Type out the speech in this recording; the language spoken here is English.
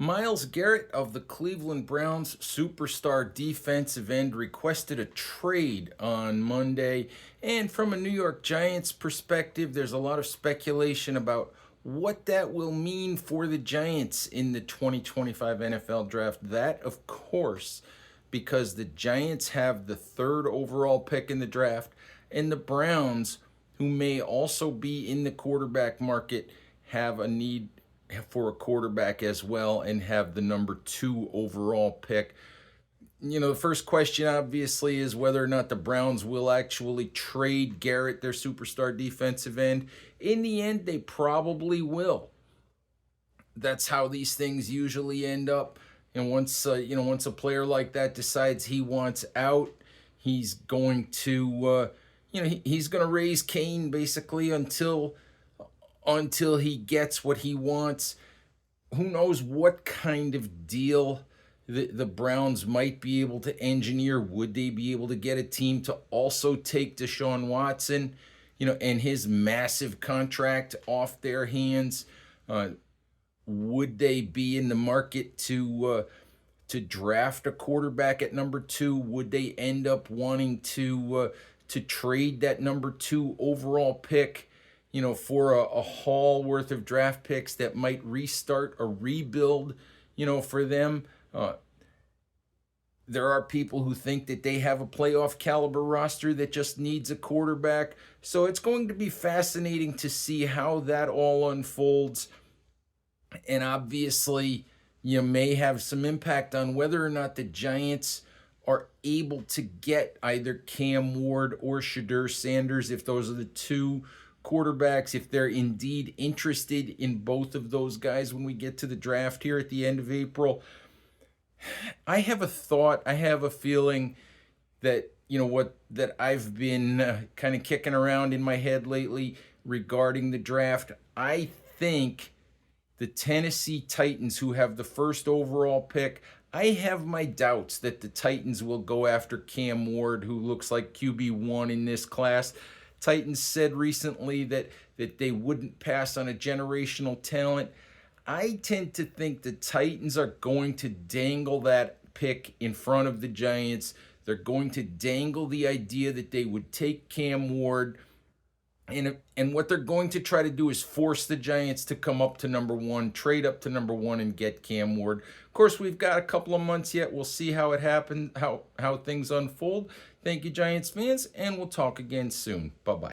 Myles Garrett of the Cleveland Browns, superstar defensive end, requested a trade on Monday. And from a New York Giants perspective, there's a lot of speculation about what that will mean for the Giants in the 2025 NFL Draft. That, of course, because the Giants have the third overall pick in the draft, and the Browns, who may also be in the quarterback market, have a need for a quarterback as well and have the number 2 overall pick. The first question obviously is whether or not the Browns will actually trade Garrett, their superstar defensive end. In the end, they probably will. That's how these things usually end up. And once a player like that decides he wants out, he's going to he's going to raise Cain basically until he gets what he wants. Who knows what kind of deal the Browns might be able to engineer? Would they be able to get a team to also take Deshaun Watson, and his massive contract off their hands? Would they be in the market to draft a quarterback at number 2? Would they end up wanting to trade that number 2 overall pick, for a haul worth of draft picks that might restart a rebuild, for them? There are people who think that they have a playoff caliber roster that just needs a quarterback. So it's going to be fascinating to see how that all unfolds. And obviously, you may have some impact on whether or not the Giants are able to get either Cam Ward or Shedeur Sanders, if those are the 2 quarterbacks, if they're indeed interested in both of those guys when we get to the draft here at the end of April. I have a thought, I have a feeling that, that I've been kind of kicking around in my head lately regarding the draft. I think the Tennessee Titans, who have the first overall pick, I have my doubts that the Titans will go after Cam Ward, who looks like QB1 in this class. Titans said recently that they wouldn't pass on a generational talent. I tend to think the Titans are going to dangle that pick in front of the Giants. They're going to dangle the idea that they would take Cam Ward. And what they're going to try to do is force the Giants to come up to number 1, trade up to number 1, and get Cam Ward. Of course, we've got a couple of months yet. We'll see how it happens, how things unfold. Thank you, Giants fans, and we'll talk again soon. Bye-bye.